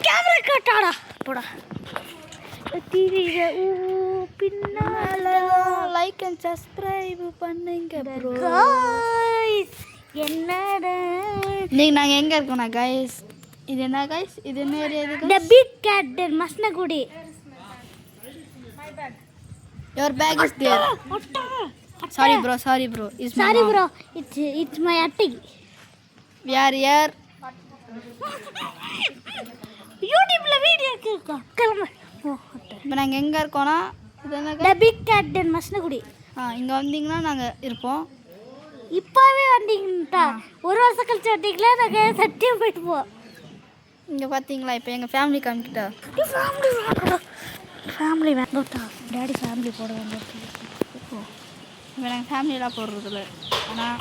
Camera கட்டாடா போடா பின்னால like and subscribe பண்ணுங்க ப்ரோ. என்னடா இன்னைக்கு நாங்கள் எங்கே இருக்கோம்னா கைஸ், இது என்ன கைஸ், இது என்ன ஏரியா? இது the big gate Masinagudi. Your bag is there. Sorry bro, it's my sorry mom. bro, it's my atty. We are here. யூடியூப்ல வீடியோ கேக்க கிளம்ப. இப்போ நாங்கள் எங்கே இருக்கோம்னா இது என்ன தி பிக் கேட் மஸ்னகுடி. இங்கே வந்தீங்கன்னா நாங்கள் இருப்போம். இப்போவே வந்தீங்கட்டா ஒரு வருஷம் கழிச்சு வந்தீங்களா நாங்கள் சத்தியம் போயிட்டு போவோம். இங்கே பார்த்தீங்களா இப்போ எங்கள் ஃபேமிலி காமிக்கிட்டா. ஃபேமிலி வேண்டாம் டேடி ஃபேமிலி போட வேண்டாம். இப்போ நாங்கள் ஃபேமிலியெலாம் போடுறதில்ல. ஆனால்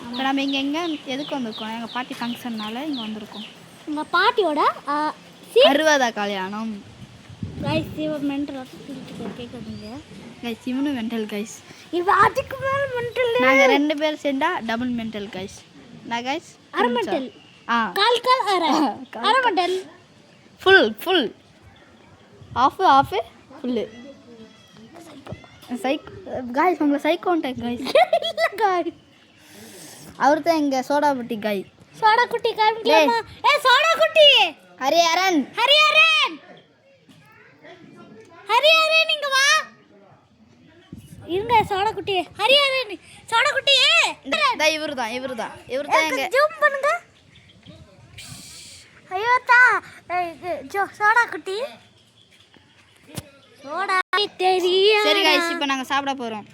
இப்போ நம்ம இங்கே எதுக்கு வந்திருக்கோம்? எங்கள் பாட்டி ஃபங்க்ஷன்னால இங்கே வந்திருக்கோம். எங்கள் பாட்டியோட 60 கல்யாணம். கைஸ் இவன் மென்டல் கேட்குறீங்க. கைஸ் இவனும் மென்டல் கைஸ். இவன் அதுக்கு மேலே மென்டல். நாங்கள் 2 பேர் சேர்ந்தா டபுள் மென்டல் கைஸ். நான் கைஸ் அரை மென்டல். கால் அரை mental. Full of full guys. உங்களை சைக்கோன்ட்டேன் கைஸ். இல்லை காய் அவர் தான் எங்கள் சோடா புட்டி காய். சோடா குட்டி காமிக்கலாமா? சோடா குட்டி ஹரிஹரன் இங்க வா. இருங்க சோடா குட்டி ஹரிஹரன் சோடா குட்டி. இவர் தான் எங்க ஜூம் பண்ணுங்க. ஐயோ சோடா குட்டி சோடா தெரியும். சரி கைஸ் இப்போ நாங்கள் சாப்பிட போகிறோம்.